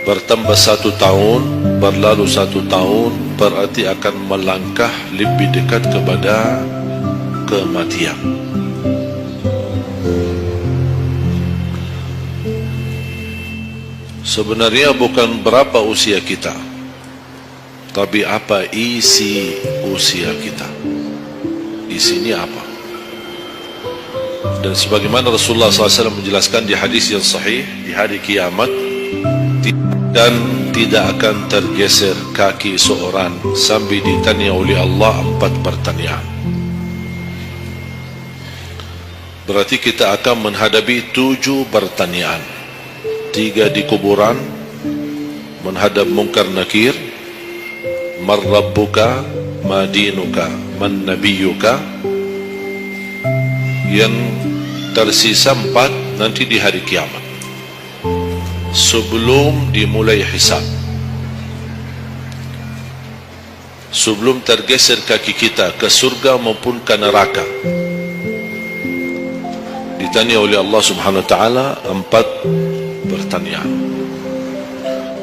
bertambah 1 tahun, berlalu 1 tahun, berarti akan melangkah lebih dekat kepada kematian. Sebenarnya bukan berapa usia kita, tapi apa isi usia kita. Isinya apa? Dan sebagaimana Rasulullah SAW menjelaskan di hadis yang sahih, di hari kiamat dan tidak akan tergeser kaki seorang sambil ditanya oleh Allah 4 pertanyaan. Berarti kita akan menghadapi 7 pertanyaan. 3 di kuburan, menghadap munkar nakir, man rabbuka, ma dinuka, man nabiyuka. Yang tersisa 4 nanti di hari kiamat, sebelum dimulai hisab, sebelum tergeser kaki kita ke surga maupun ke neraka, ditanya oleh Allah Subhanahu wa taala 4 pertanyaan.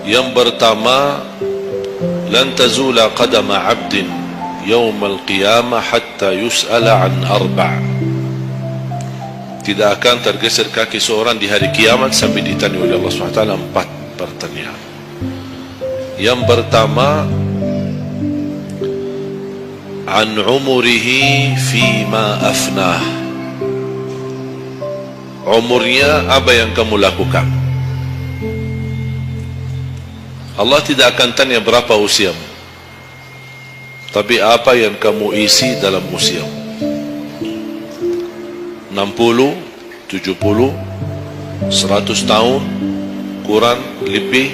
Yang pertama, lan tazula qadama 'abdin yaumal qiyamah hatta yus'ala an 4. Tidak akan tergeser kaki seorang di hari kiamat sampai ditanya oleh Allah SWT 4 pertanyaan. Yang pertama, an umurihi fima afnah. Umurnya apa yang kamu lakukan. Allah tidak akan tanya berapa usiamu, tapi apa yang kamu isi dalam usiamu. 60, 70, 100 tahun, kurang, lebih,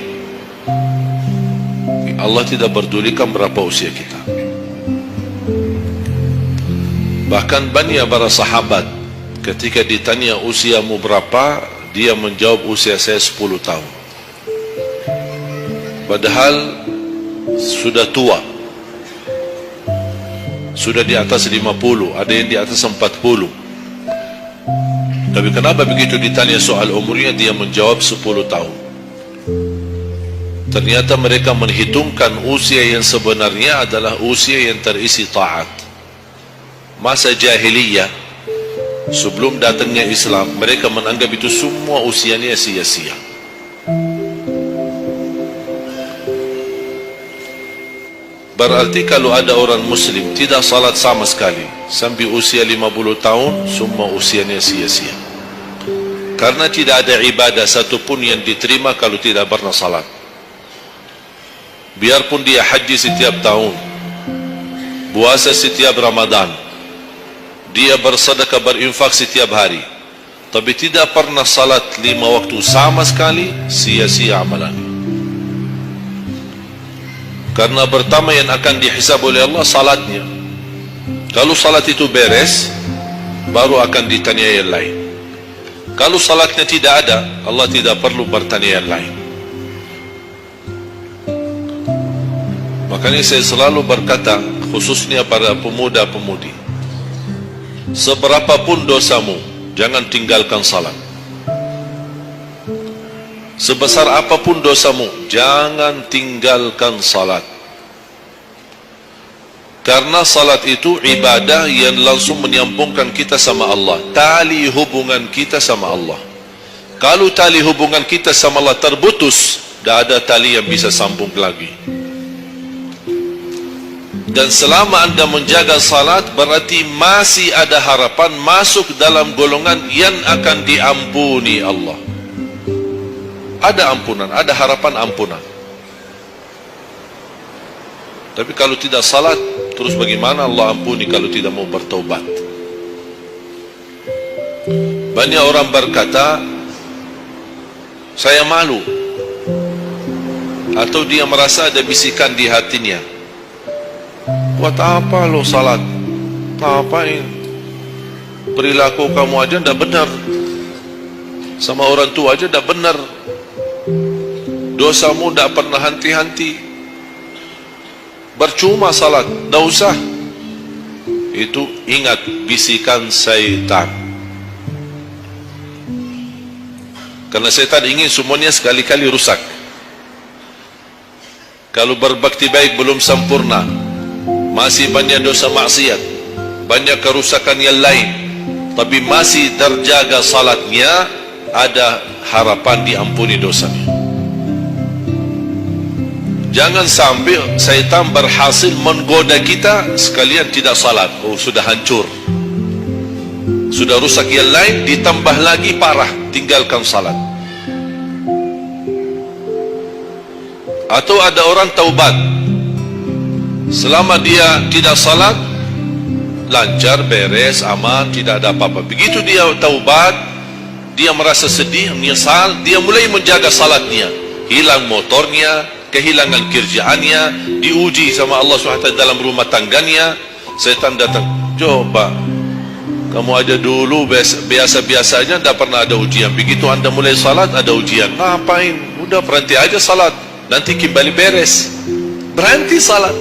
Allah tidak berdulikan berapa usia kita. Bahkan banyak para sahabat ketika ditanya usiamu berapa, dia menjawab usia saya 10 tahun. Padahal sudah tua, sudah di atas 50, ada yang di atas 40. Tapi kenapa begitu ditanya soal umurnya dia menjawab 10 tahun? Ternyata mereka menghitungkan usia yang sebenarnya adalah usia yang terisi taat. Masa jahiliyah, sebelum datangnya Islam, mereka menganggap itu semua usianya sia-sia. Berarti kalau ada orang muslim tidak salat sama sekali sampai usia 50 tahun, semua usianya sia-sia. Karena tidak ada ibadah satupun yang diterima kalau tidak pernah salat. Biarpun dia haji setiap tahun, puasa setiap Ramadan, dia bersedekah berinfak setiap hari, tapi tidak pernah salat 5 waktu sama sekali, sia-sia amalannya. Karena pertama yang akan dihisab oleh Allah salatnya. Kalau salat itu beres, baru akan ditanya yang lain. Kalau salatnya tidak ada, Allah tidak perlu bertanya yang lain. Makanya saya selalu berkata, khususnya pada pemuda-pemudi, seberapapun dosamu, jangan tinggalkan salat. Sebesar apapun dosamu, jangan tinggalkan salat. Karena salat itu ibadah yang langsung menyambungkan kita sama Allah, tali hubungan kita sama Allah. Kalau tali hubungan kita sama Allah terputus, tidak ada tali yang bisa sambung lagi. Dan selama anda menjaga salat, berarti masih ada harapan masuk dalam golongan yang akan diampuni Allah. Ada ampunan, ada harapan ampunan. Tapi kalau tidak salat, terus bagaimana Allah ampuni kalau tidak mau bertaubat? Banyak orang berkata, saya malu, atau dia merasa ada bisikan di hatinya, buat apa lo salat? Ngapain? Perilaku kamu aja tidak benar, sama orang tua aja tidak benar, dosamu tidak pernah henti-henti, percuma salat, tidak usah. Itu ingat bisikan syaitan. Karena syaitan ingin semuanya sekali-kali rusak. Kalau berbakti baik belum sempurna, masih banyak dosa maksiat, banyak kerusakan yang lain, tapi masih terjaga salatnya, ada harapan diampuni dosanya. Jangan sampai syaitan berhasil menggoda kita sekalian tidak salat. Oh, sudah hancur, sudah rusak yang lain, ditambah lagi parah, tinggalkan salat. Atau ada orang taubat, selama dia tidak salat, lancar, beres, aman, tidak ada apa-apa. Begitu dia taubat, dia merasa sedih, menyesal, dia mulai menjaga salatnya. Hilang motornya, kehilangan kerjaannya, diuji sama Allah SWT dalam rumah tangganya. Setan datang, coba kamu aja dulu biasa-biasanya tidak pernah ada ujian, begitu anda mulai salat ada ujian. Ngapain? Udah berhenti aja salat, nanti kembali beres. Berhenti salat.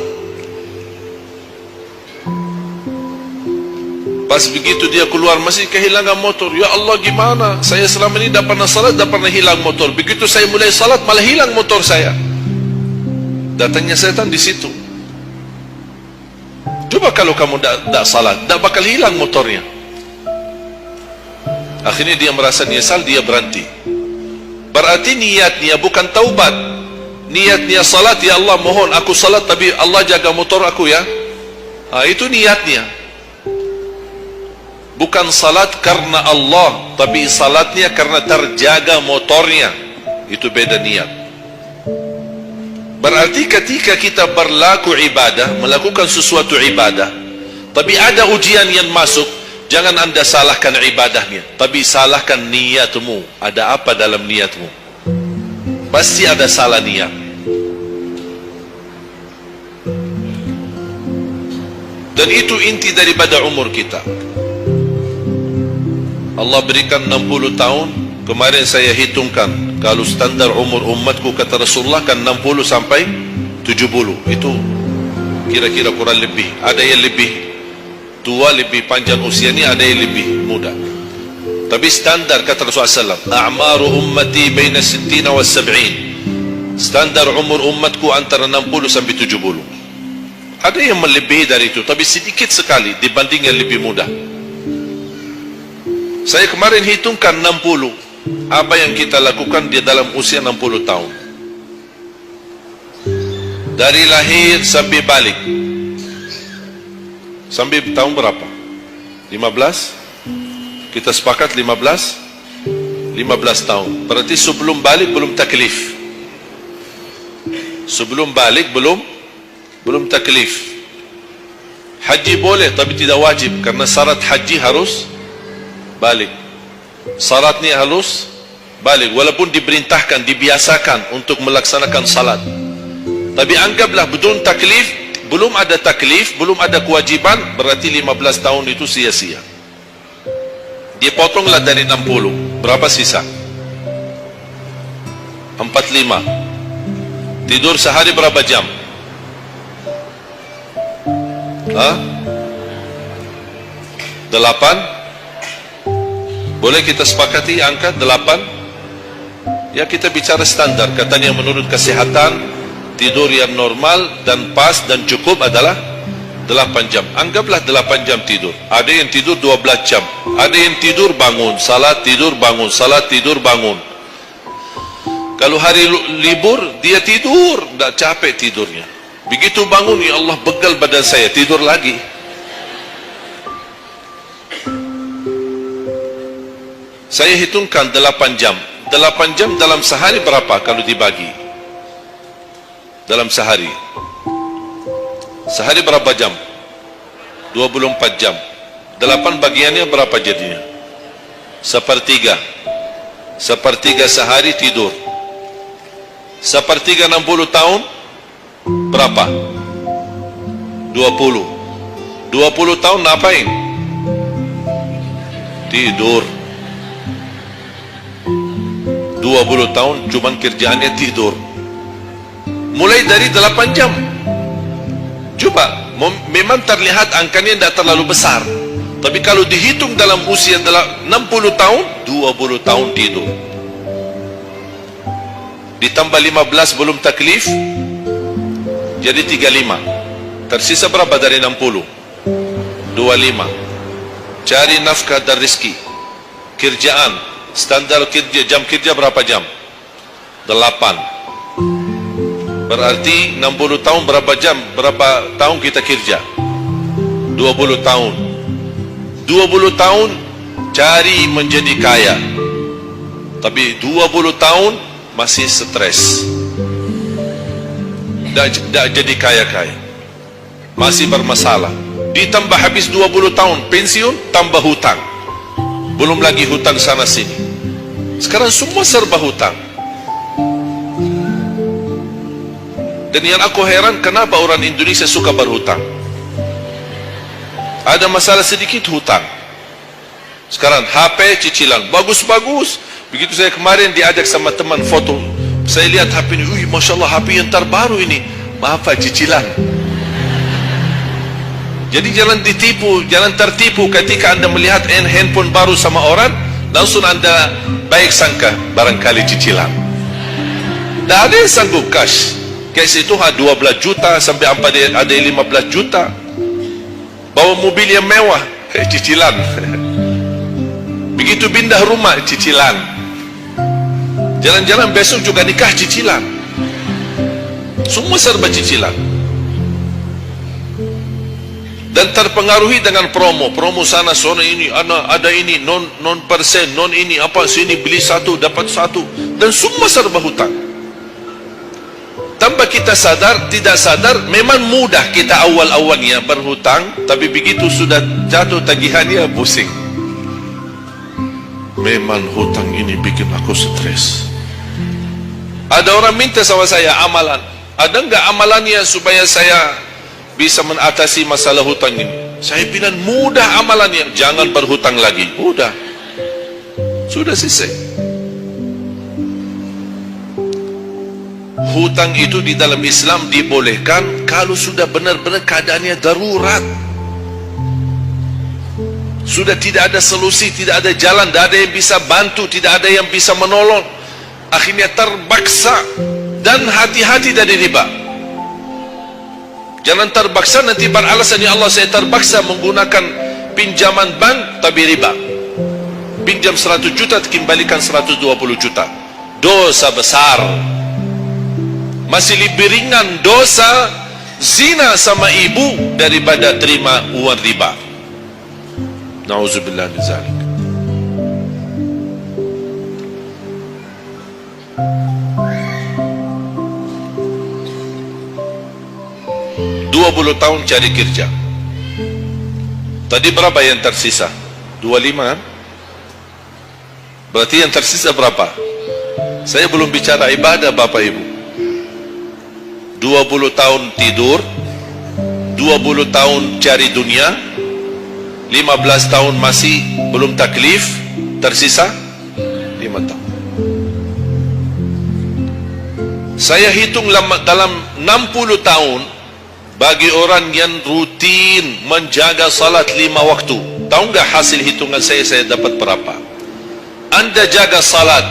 Pas begitu dia keluar masih kehilangan motor. Ya Allah, gimana? Saya selama ini tidak pernah salat, tidak pernah hilang motor. Begitu saya mulai salat malah hilang motor saya. Datangnya setan di situ. Coba kalau kamu tidak salat, tidak bakal hilang motornya. Akhirnya dia merasa nyesal, dia berhenti. Berarti niatnya bukan taubat, niatnya salat. Ya Allah, mohon aku salat tapi Allah jaga motor aku ya. Itu niatnya. Bukan salat karena Allah, tapi salatnya karena terjaga motornya. Itu beda niat. Berarti ketika kita berlaku ibadah, melakukan sesuatu ibadah, tapi ada ujian yang masuk, jangan anda salahkan ibadahnya, tapi salahkan niatmu. Ada apa dalam niatmu? Pasti ada salah niat. Dan itu inti daripada umur kita. Allah berikan 60 tahun. Kemarin saya hitungkan, kalau standar umur umatku kata Rasulullah kan 60 sampai 70. Itu kira-kira kurang lebih. Ada yang lebih tua, lebih panjang usianya, ada yang lebih muda. Tapi standar kata Rasulullah SAW, a'maru ummati baina 60 wa 70. Standar umur umatku antara 60 sampai 70. Ada yang melebihi dari itu, tapi sedikit sekali dibanding yang lebih muda. Saya kemarin hitungkan 60. Apa yang kita lakukan di dalam usia 60 tahun. Dari lahir sampai balik. Sampai tahun berapa? 15? Kita sepakat 15? 15 tahun. Berarti sebelum balik belum taklif. Sebelum balik belum taklif. Haji boleh tapi tidak wajib, karena syarat haji harus balik. Salatnya halus balik, walaupun diperintahkan, dibiasakan untuk melaksanakan salat. Tapi anggaplah bedun taklif, belum ada taklif, belum ada kewajiban, berarti 15 tahun itu sia-sia. Dipotonglah dari 60, berapa sisa? 45. Tidur sehari berapa jam? Hah? 8? Boleh kita sepakati angka 8? Ya, kita bicara standar. Katanya menurut kesehatan, tidur yang normal dan pas dan cukup adalah 8 jam. Anggaplah 8 jam tidur. Ada yang tidur 12 jam. Ada yang tidur bangun, salat tidur bangun, salat tidur bangun. Kalau hari libur, dia tidur, tidak capek tidurnya. Begitu bangun, ya Allah, begal badan saya, tidur lagi. Saya hitungkan 8 jam. 8 jam dalam sehari berapa kalau dibagi? Dalam sehari. Sehari berapa jam? 24 jam. 8 bagiannya berapa jadinya? Sepertiga. Sepertiga sehari tidur. Sepertiga 60 tahun berapa? 20. 20 tahun ngapain? Tidur. 20 tahun cuman kerjaannya tidur. Mulai dari 8 jam. Coba, memang terlihat angkanya tidak terlalu besar, tapi kalau dihitung dalam usia 60 tahun, 20 tahun tidur. Ditambah 15 belum taklif, jadi 35. Tersisa berapa dari 60? 25. Cari nafkah dan rizki. Kerjaan, standar kerja, jam kerja berapa jam? 8. Berarti 60 tahun berapa jam? Berapa tahun kita kerja? 20 tahun. 20 tahun cari menjadi kaya. Tapi 20 tahun masih stres. Tak jadi kaya-kaya. Masih bermasalah. Ditambah habis 20 tahun pensiun, tambah hutang. Belum lagi hutang sana sini. Sekarang semua serba hutang. Dan yang aku heran, kenapa orang Indonesia suka berhutang? Ada masalah sedikit hutang. Sekarang HP cicilan bagus-bagus. Begitu saya kemarin diajak sama teman foto, saya lihat HP ini, wih, Masya Allah, HP yang terbaru ini. Maaf, cicilan. Jadi jangan ditipu, jangan tertipu ketika anda melihat handphone baru sama orang, langsung anda baik sangka barangkali cicilan. Tak ada yang sanggup cash. Cash itu 12 juta sampai ada 15 juta. Bawa mobil yang mewah, cicilan. Begitu pindah rumah, cicilan. Jalan-jalan besok juga nikah, cicilan. Semua serba cicilan. Dan terpengaruhi dengan promo sana ini, ada ini non persen, non ini apa, sini beli satu dapat satu, dan semua serba hutang. Tanpa kita sadar, tidak sadar, memang mudah kita awal-awalnya berhutang, tapi begitu sudah jatuh tagihannya pusing. Memang hutang ini bikin aku stres. Ada orang minta sama saya amalan. Ada enggak amalannya supaya saya bisa mengatasi masalah hutang ini? Saya bilang mudah amalannya, jangan berhutang lagi. Udah, sudah selesai. Hutang itu di dalam Islam dibolehkan kalau sudah benar-benar keadaannya darurat. Sudah tidak ada solusi, tidak ada jalan, tidak ada yang bisa bantu, tidak ada yang bisa menolong. Akhirnya terpaksa. Dan hati-hati dari riba. Jangan terpaksa nanti beralasan, ya Allah saya terpaksa menggunakan pinjaman bank tapi riba. Pinjam 100 juta kembalikan 120 juta. Dosa besar. Masih lebih ringan dosa zina sama ibu daripada terima uang riba. Nauzubillah min zalik. tahun cari kerja. Tadi berapa yang tersisa? 25 kan? Berarti yang tersisa berapa? Saya belum bicara ibadah Bapak Ibu. 20 tahun tidur, 20 tahun cari dunia, 15 tahun masih belum taklif, tersisa 5 tahun. Saya hitung dalam 60 tahun bagi orang yang rutin menjaga salat 5 waktu. Tahu enggak hasil hitungan saya dapat berapa? Anda jaga salat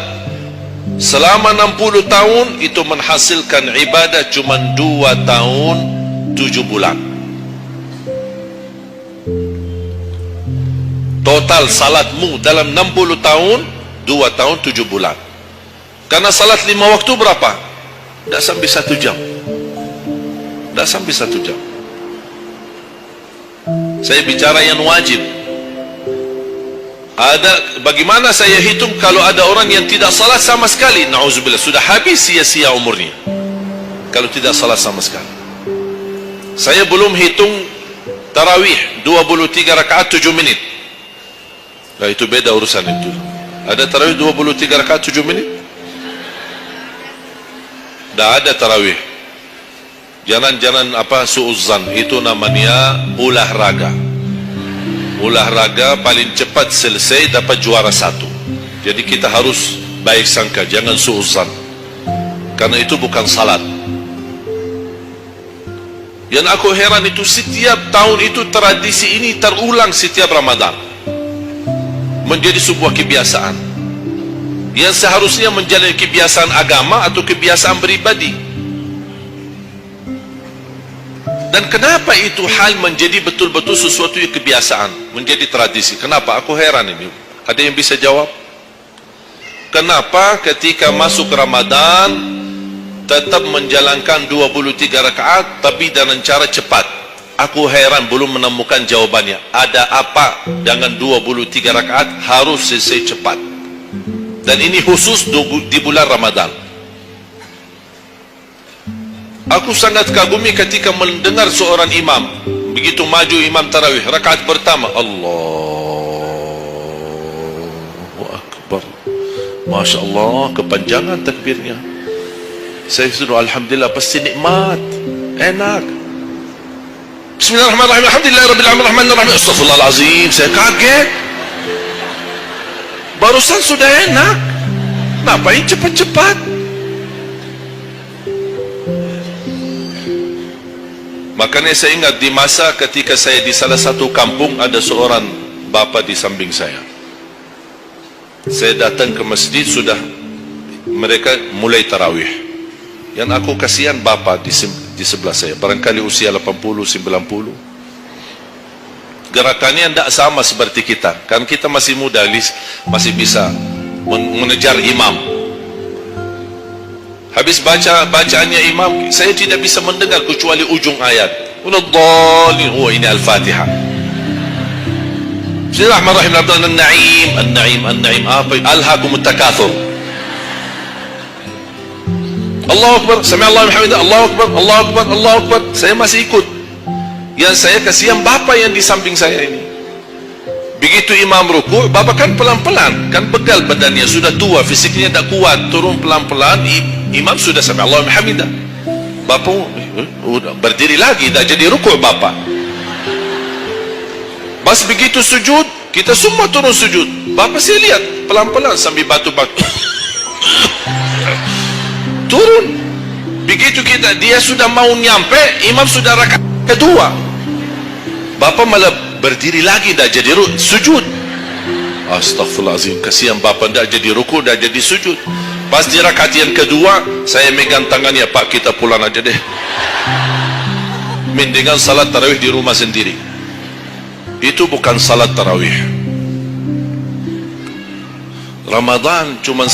selama 60 tahun itu menghasilkan ibadah cuma 2 tahun 7 bulan. Total salatmu dalam 60 tahun 2 tahun 7 bulan. Karena salat 5 waktu berapa? Tidak sampai 1 jam. Tidak sampai 1 jam. Saya bicara yang wajib. Ada, bagaimana saya hitung kalau ada orang yang tidak salat sama sekali? Na'udzubillah, sudah habis sia-sia umurnya kalau tidak salat sama sekali. Saya belum hitung tarawih 23 rakaat 7 menit. Nah, itu beda urusan itu. Ada tarawih 23 rakaat 7 menit? Tidak ada tarawih. Jangan apa suuzan, itu namanya olahraga. Olahraga paling cepat selesai dapat juara 1. Jadi kita harus baik sangka, jangan suuzan, karena itu bukan salat. Yang aku heran itu setiap tahun itu tradisi ini terulang setiap Ramadan, menjadi sebuah kebiasaan yang seharusnya menjadi kebiasaan agama atau kebiasaan beribadi. Dan kenapa itu hal menjadi betul-betul sesuatu yang kebiasaan, menjadi tradisi? Kenapa? Aku heran ini. Ada yang bisa jawab? Kenapa ketika masuk Ramadan tetap menjalankan 23 rakaat tapi dengan cara cepat? Aku heran belum menemukan jawabannya. Ada apa dengan 23 rakaat harus selesai cepat? Dan ini khusus di bulan Ramadan. Aku sangat kagumi ketika mendengar seorang imam begitu maju imam tarawih rakaat pertama, Allahu Akbar, Masya Allah, kepanjangan takbirnya. Saya sudah alhamdulillah, pasti nikmat, enak. Bismillahirrahmanirrahim, alhamdulillahirabbil alamin, arrahmanirrahim, astaghfirullahalazim. Saya kaget, barusan sudah enak, ngapain cepat-cepat? Makanya saya ingat di masa ketika saya di salah satu kampung, ada seorang bapa di samping saya. Saya datang ke masjid, sudah mereka mulai tarawih. Yang aku kasihan bapa di sebelah saya, barangkali usia 80, 90. Gerakannya tidak sama seperti kita. Kan kita masih muda, masih bisa mengejar imam. Habis bacaannya imam, saya tidak bisa mendengar kecuali ujung ayat. Waladhdallin. Oh, ini Al-Fatihah. Bismillahirrahmanirrahim. An-Na'im, An-Na'im, An-Na'im. Apa? Alhaakumut takatsur. Allahu Akbar, Sami'allahu liman hamidah, Allahu Akbar, Allahu Akbar, Allahu Akbar. Saya masih ikut. Yang saya kasihan bapa yang di samping saya ini. Begitu imam rukuk, bapa kan pelan-pelan, kan begal badannya, sudah tua, fisiknya tak kuat, turun pelan-pelan. Imam sudah sampai Allah Alhamdulillah, bapa berdiri lagi, dah jadi rukuk bapa. Pas begitu sujud, kita semua turun sujud. Bapa saya lihat pelan-pelan sambil batu-batu turun. Begitu dia sudah mau nyampe, imam sudah rakaat kedua, bapa malah berdiri lagi, dah jadi sujud. Astaghfirullahaladzim, kasihan bapa, dah jadi rukuk, dah jadi sujud. Pas di rakaat yang kedua, saya megang tangannya, Pak, kita pulang aja deh, mendingan salat tarawih di rumah sendiri. Itu bukan salat tarawih. Ramadan cuma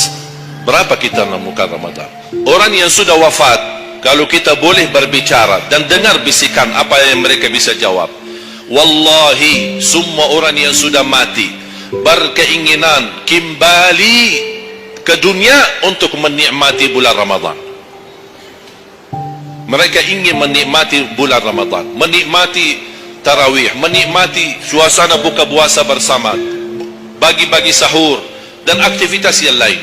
berapa kita menemukan Ramadan? Orang yang sudah wafat, kalau kita boleh berbicara dan dengar bisikan apa yang mereka bisa jawab, wallahi semua orang yang sudah mati berkeinginan kembali ke dunia untuk menikmati bulan Ramadan. Mereka ingin menikmati bulan Ramadan, menikmati tarawih, menikmati suasana buka puasa bersama, bagi-bagi sahur dan aktivitas yang lain.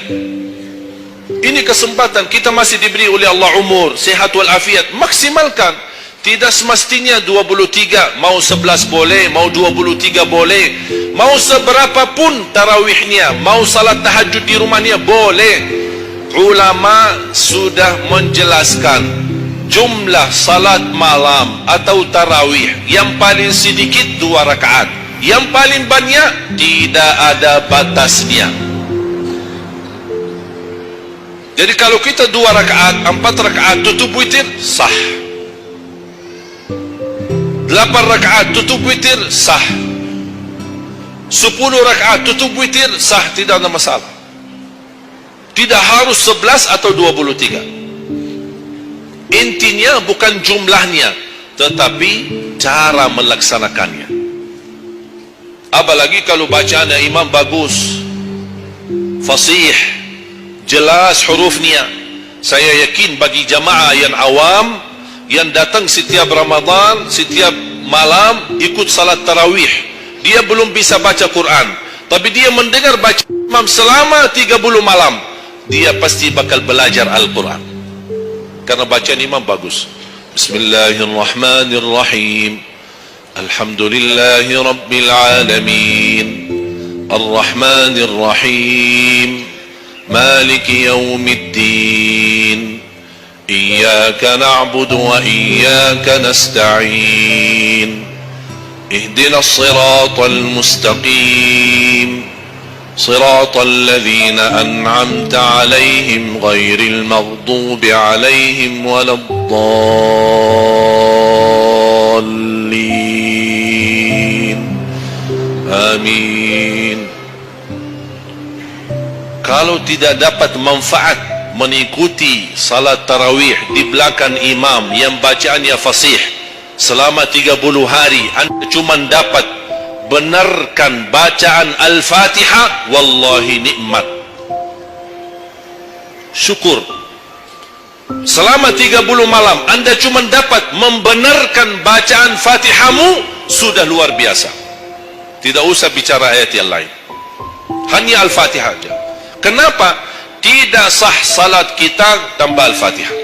Ini kesempatan, kita masih diberi oleh Allah umur, sehat walafiat, maksimalkan. Tidak semestinya 23, mau 11 boleh, mau 23 boleh, mau seberapa pun tarawihnya, mau salat tahajud di rumahnya boleh. Ulama sudah menjelaskan jumlah salat malam atau tarawih yang paling sedikit 2 rakaat, yang paling banyak tidak ada batasnya. Jadi kalau kita 2 rakaat, 4 rakaat tutup witir, sah. 8 rakaat tutup witir, sah. 10 rakaat tutup witir, sah, tidak ada masalah. Tidak harus 11 atau 23. Intinya bukan jumlahnya, tetapi cara melaksanakannya. Apalagi kalau bacaan imam bagus, fasih, jelas hurufnya. Saya yakin bagi jamaah yang awam, yang datang setiap Ramadan, setiap malam ikut salat tarawih, dia belum bisa baca Quran, tapi dia mendengar baca imam selama 30 malam, dia pasti bakal belajar Al-Quran karena bacaan imam bagus. Bismillahirrahmanirrahim, alhamdulillahi rabbil alamin, arrahmanirrahim, maliki yaumiddin, iyyaka na'budu wa iyyaka nasta'in, ihdinas siratal mustaqim, siratal ladzina an'amta 'alaihim ghairil maghdubi 'alaihim waladdallin. الضالين آمين. Kalau tidak dapat manfaat mengikuti salat tarawih di belakang imam yang bacaannya fasih selama 30 hari, anda cuma dapat benarkan bacaan Al-Fatihah, wallahi nikmat, syukur. Selama 30 malam anda cuma dapat membenarkan bacaan Fatihahmu, sudah luar biasa. Tidak usah bicara ayat yang lain, hanya Al-Fatihah saja. Kenapa tidak sah salat kita tanpa Al-Fatihah?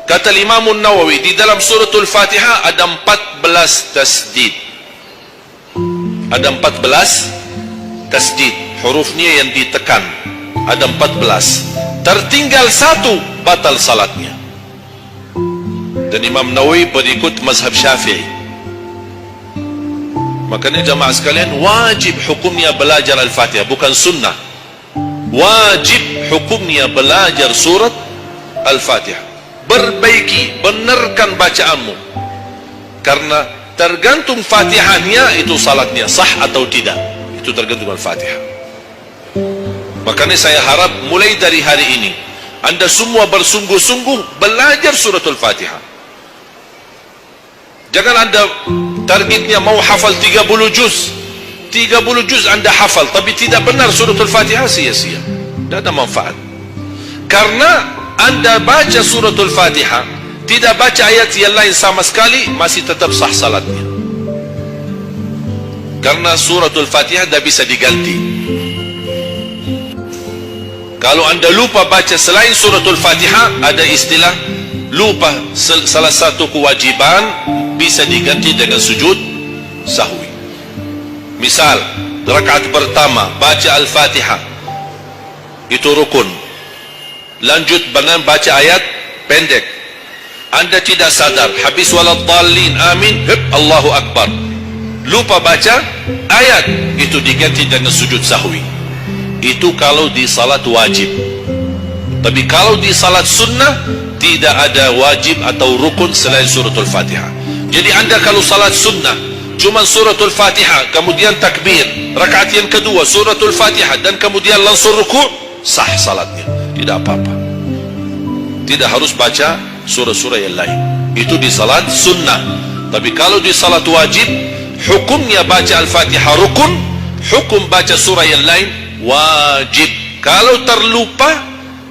Kata Imam Nawawi, di dalam suratul Fatihah ada 14 tasdid. Ada 14 tasdid, hurufnya yang ditekan. Ada 14. Tertinggal satu, batal salatnya. Dan Imam Nawawi berikut mazhab Syafi'i. Makanya jamaah sekalian, wajib hukumnya belajar Al-Fatihah, bukan sunnah. Wajib hukumnya belajar surat Al-Fatihah. Perbaiki, benarkan bacaanmu, karena tergantung Fatihahnya itu salatnya sah atau tidak. Itu tergantung Al-Fatihah. Makanya saya harap mulai dari hari ini anda semua bersungguh-sungguh belajar suratul Fatihah. Jangan anda targetnya mau hafal 30 juz. 30 juz anda hafal tapi tidak benar suratul Fatihah, sia-sia, tidak ada manfaat. Karena anda baca suratul Fatihah, tidak baca ayat yang lain sama sekali, masih tetap sah salatnya. Karena suratul Fatihah tidak bisa diganti. Kalau anda lupa baca selain suratul Fatihah, ada istilah lupa salah satu kewajiban, bisa diganti dengan sujud sahwi. Misal rakaat pertama baca Al-Fatihah, itu rukun. Lanjut dengan baca ayat pendek, anda tidak sadar, habis waladdallin amin, Allahu Akbar, lupa baca ayat, itu diganti dengan sujud sahwi. Itu kalau di salat wajib. Tapi kalau di salat sunnah, tidak ada wajib atau rukun selain suratul Fatihah. Jadi anda kalau salat sunnah cuma suratul Fatihah, kemudian takbir, rakaat yang kedua suratul Fatihah, dan kemudian langsung ruku', sah salatnya, tidak apa-apa. Tidak harus baca surah-surah yang lain. Itu di salat sunnah. Tapi kalau di salat wajib, hukumnya baca Al-Fatihah rukun, hukum baca surah yang lain wajib. Kalau terlupa,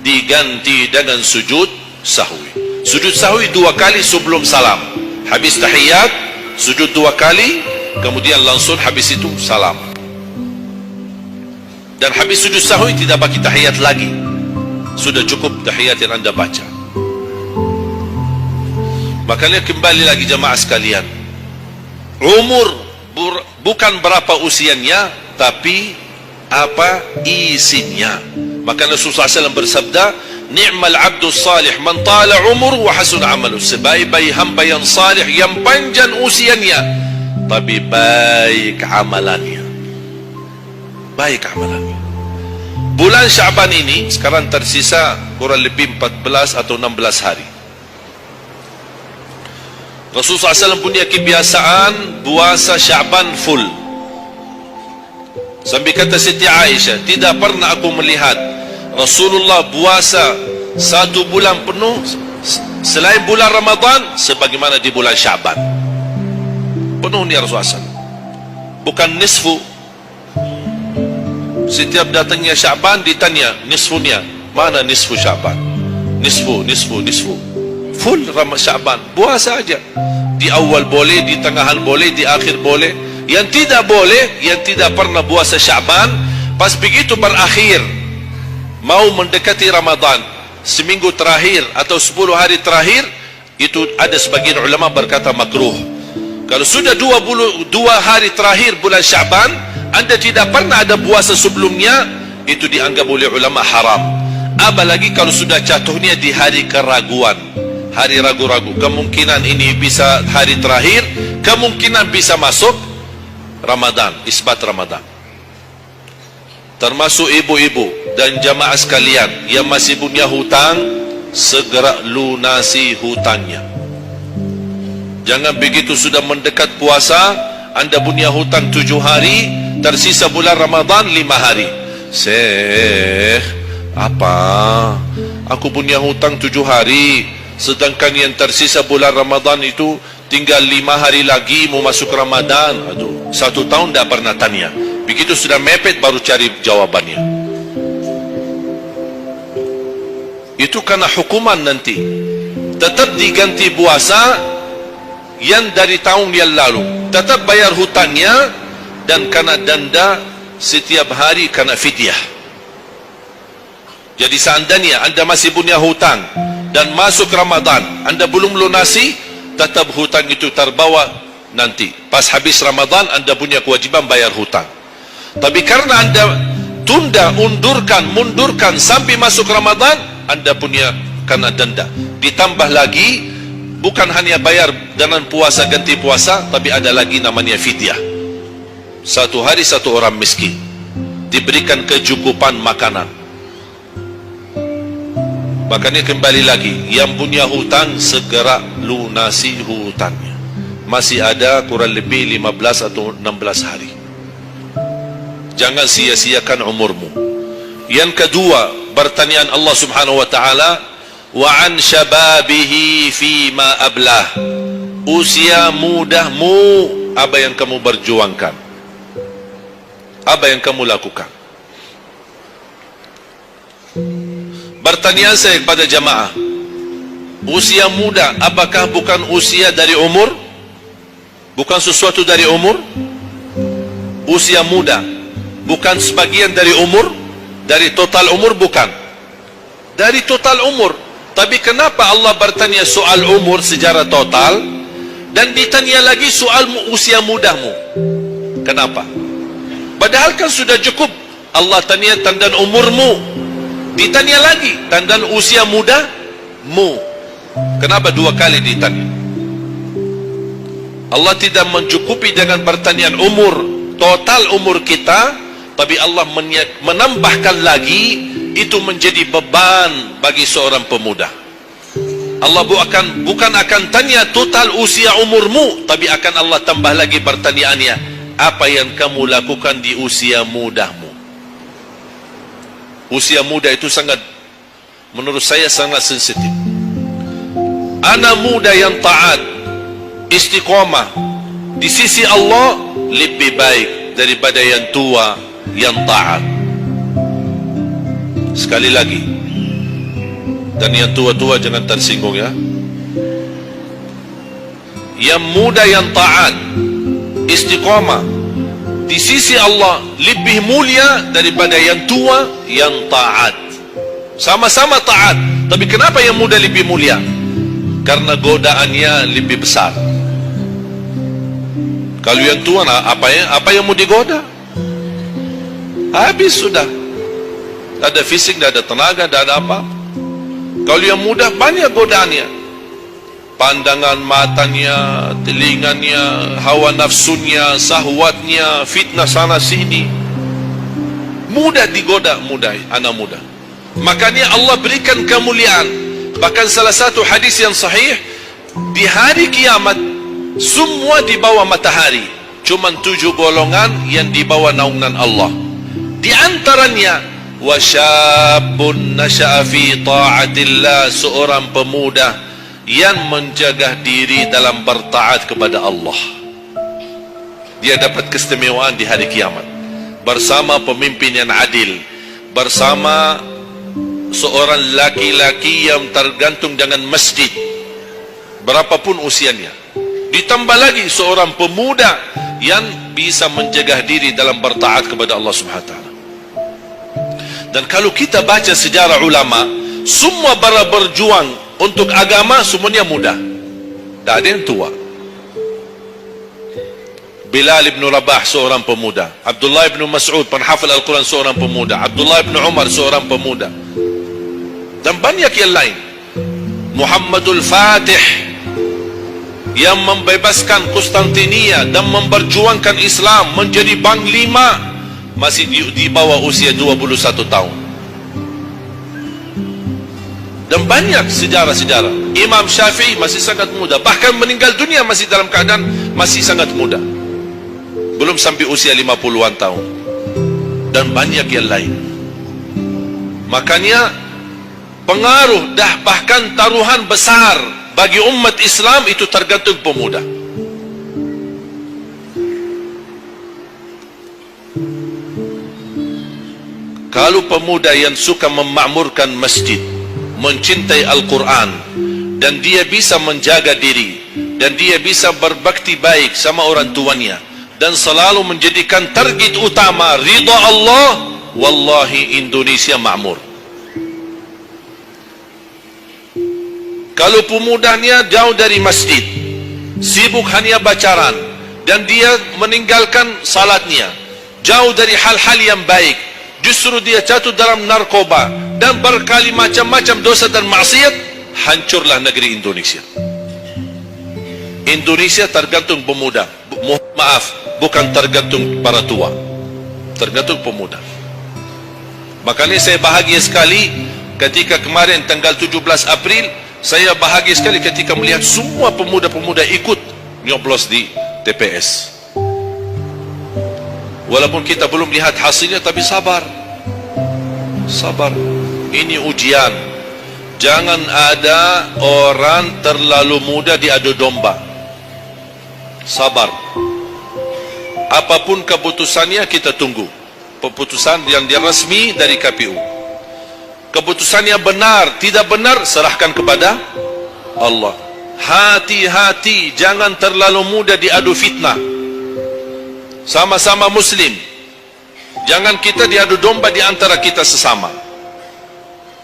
diganti dengan sujud sahwi. Sujud sahwi 2 kali sebelum salam. Habis tahiyat, sujud 2 kali, kemudian langsung habis itu salam. Dan habis sujud sahwi tidak bagi tahiyat lagi, sudah cukup tahiyat yang anda baca. Makanya kembali lagi jamaah sekalian, umur bukan berapa usianya, tapi apa isinya. Maka Rasulullah SAW bersabda, ni'mal abdus salih man tala umur wa hasun amalu. Sebaik-baik hamba yang salih, yang panjang usianya, tapi baik amalannya. Baik amalannya. Bulan Syaban ini sekarang tersisa kurang lebih 14 atau 16 hari. Rasulullah SAW punya kebiasaan puasa Syaban full. Sampai kata Siti Aisyah, tidak pernah aku melihat Rasulullah puasa 1 bulan penuh selain bulan Ramadan sebagaimana di bulan Syaban. Penuhnya Rasulullah SAW, bukan nisfu. Setiap datangnya Syaban ditanya nisfunya, mana nisfu Syaban? Nisfu. Full Syaban, puasa aja. Di awal boleh, di tengahan boleh, di akhir boleh. Yang tidak boleh, yang tidak pernah puasa Syaban, pas begitu berakhir, mau mendekati Ramadan, seminggu terakhir atau 10 hari terakhir, itu ada sebagian ulama berkata makruh. Kalau sudah 2 hari terakhir bulan Syaban, anda tidak pernah ada puasa sebelumnya, itu dianggap oleh ulama haram. Apalagi kalau sudah jatuhnya di hari keraguan, hari ragu-ragu, kemungkinan ini bisa hari terakhir, kemungkinan bisa masuk Ramadan, isbat Ramadan. Termasuk ibu-ibu dan jamaah sekalian yang masih punya hutang, segera lunasi hutangnya. Jangan begitu sudah mendekat puasa, anda punya hutang 7 hari, tersisa bulan Ramadan 5 hari. Syekh, apa? Aku punya hutang 7 hari, sedangkan yang tersisa bulan Ramadan itu tinggal 5 hari lagi mau masuk Ramadan. Aduh, 1 tahun dah pernah tanya. Begitu sudah mepet baru cari jawabannya. Itu karena hukuman nanti. Tetap diganti puasa yang dari tahun yang lalu, tetap bayar hutangnya, dan kena denda setiap hari kena fidyah. Jadi seandainya anda masih punya hutang dan masuk Ramadan anda belum lunasi, tetap hutang itu terbawa nanti. Pas habis Ramadan anda punya kewajiban bayar hutang. Tapi karena anda tunda, mundurkan sampai masuk Ramadan, anda punya kena denda. Ditambah lagi, bukan hanya bayar dengan puasa ganti puasa, tapi ada lagi namanya fidyah. 1 hari 1 orang miskin diberikan kecukupan makanan. Makanya kembali lagi, yang punya hutang segera lunasi hutangnya. Masih ada kurang lebih 15 atau 16 hari. Jangan sia-siakan umurmu. Yang kedua, pertanyaan Allah Subhanahu wa taala, wa an syababihi fima ablah. Usia mudahmu, apa yang kamu berjuangkan, apa yang kamu lakukan. Pertanyaan saya kepada jamaah, usia muda apakah bukan usia dari umur? Bukan sesuatu dari umur? Usia muda bukan sebagian dari umur? Dari total umur? Bukan dari total umur. Tapi kenapa Allah bertanya soal umur secara total dan ditanya lagi soal usia mudahmu? Kenapa? Padahal kan sudah cukup Allah tanya tentang umurmu, ditanya lagi tentang usia mudamu. Kenapa 2 kali ditanya? Allah tidak mencukupi dengan pertanyaan umur, total umur kita, tapi Allah menambahkan lagi. Itu menjadi beban bagi seorang pemuda. Allah bukan akan tanya total usia umurmu, tapi akan Allah tambah lagi pertanyaannya, apa yang kamu lakukan di usia mudahmu? Usia muda itu sangat, menurut saya sangat sensitif. Anak muda yang taat, istiqomah di sisi Allah lebih baik daripada yang tua yang taat. Sekali lagi, dan yang tua-tua jangan tersinggung ya. Yang muda yang taat, istiqamah di sisi Allah lebih mulia daripada yang tua yang taat. Sama-sama taat, tapi kenapa yang muda lebih mulia? Karena godaannya lebih besar. Kalau yang tua, apa yang mau digoda? Habis sudah. Tak ada fisik, tak ada tenaga, tak ada apa. Kalau yang muda banyak godaannya, pandangan matanya, telinganya, hawa nafsunya, sahwatnya, fitnah sana sini. Mudah digoda, anak muda. Makanya Allah berikan kemuliaan. Bahkan salah satu hadis yang sahih, di hari kiamat semua di bawah matahari, cuma 7 golongan yang di bawah naungan Allah. Di antaranya wasyabun nasya'a fi ta'atillah, seorang pemuda yang menjaga diri dalam bertaat kepada Allah. Dia dapat keistimewaan di hari kiamat bersama pemimpin yang adil, bersama seorang laki-laki yang tergantung dengan masjid berapapun usianya. Ditambah lagi seorang pemuda yang bisa menjaga diri dalam bertaat kepada Allah Subhanahu wa taala. Dan kalau kita baca sejarah ulama, semua para berjuang untuk agama semuanya muda, tak ada yang tua. Bilal ibn Rabah seorang pemuda, Abdullah ibn Mas'ud penghafal Al-Quran seorang pemuda, Abdullah ibn Umar seorang pemuda, dan banyak yang lain. Muhammadul Fatih yang membebaskan Konstantinia dan memperjuangkan Islam menjadi panglima, masih di bawah usia 21 tahun. Dan banyak sejarah-sejarah. Imam Syafi'i masih sangat muda, bahkan meninggal dunia masih dalam keadaan masih sangat muda, belum sampai usia 50-an tahun. Dan banyak yang lain. Makanya pengaruh dah bahkan taruhan besar bagi umat Islam itu tergantung pemuda. Kalau pemuda yang suka memakmurkan masjid, mencintai Al-Quran, dan dia bisa menjaga diri, dan dia bisa berbakti baik sama orang tuanya, dan selalu menjadikan target utama ridha Allah, wallahi Indonesia makmur. Kalau pemudanya jauh dari masjid, sibuk hanya bacaran, dan dia meninggalkan salatnya, jauh dari hal-hal yang baik, justru dia jatuh dalam narkoba dan berkali macam-macam dosa dan maksiat, hancurlah negeri Indonesia. Indonesia tergantung pemuda. Maaf, bukan tergantung para tua, tergantung pemuda. Makanya saya bahagia sekali ketika kemarin tanggal 17 April, saya bahagia sekali ketika melihat semua pemuda-pemuda ikut nyoblos di TPS. Walaupun kita belum lihat hasilnya, tapi sabar. Sabar. Ini ujian. Jangan ada orang terlalu muda diadu domba. Sabar. Apapun keputusannya kita tunggu. Keputusan yang resmi dari KPU. Keputusannya benar, tidak benar, serahkan kepada Allah. Hati-hati, jangan terlalu muda diadu fitnah. Sama-sama Muslim, jangan kita diadu domba di antara kita sesama.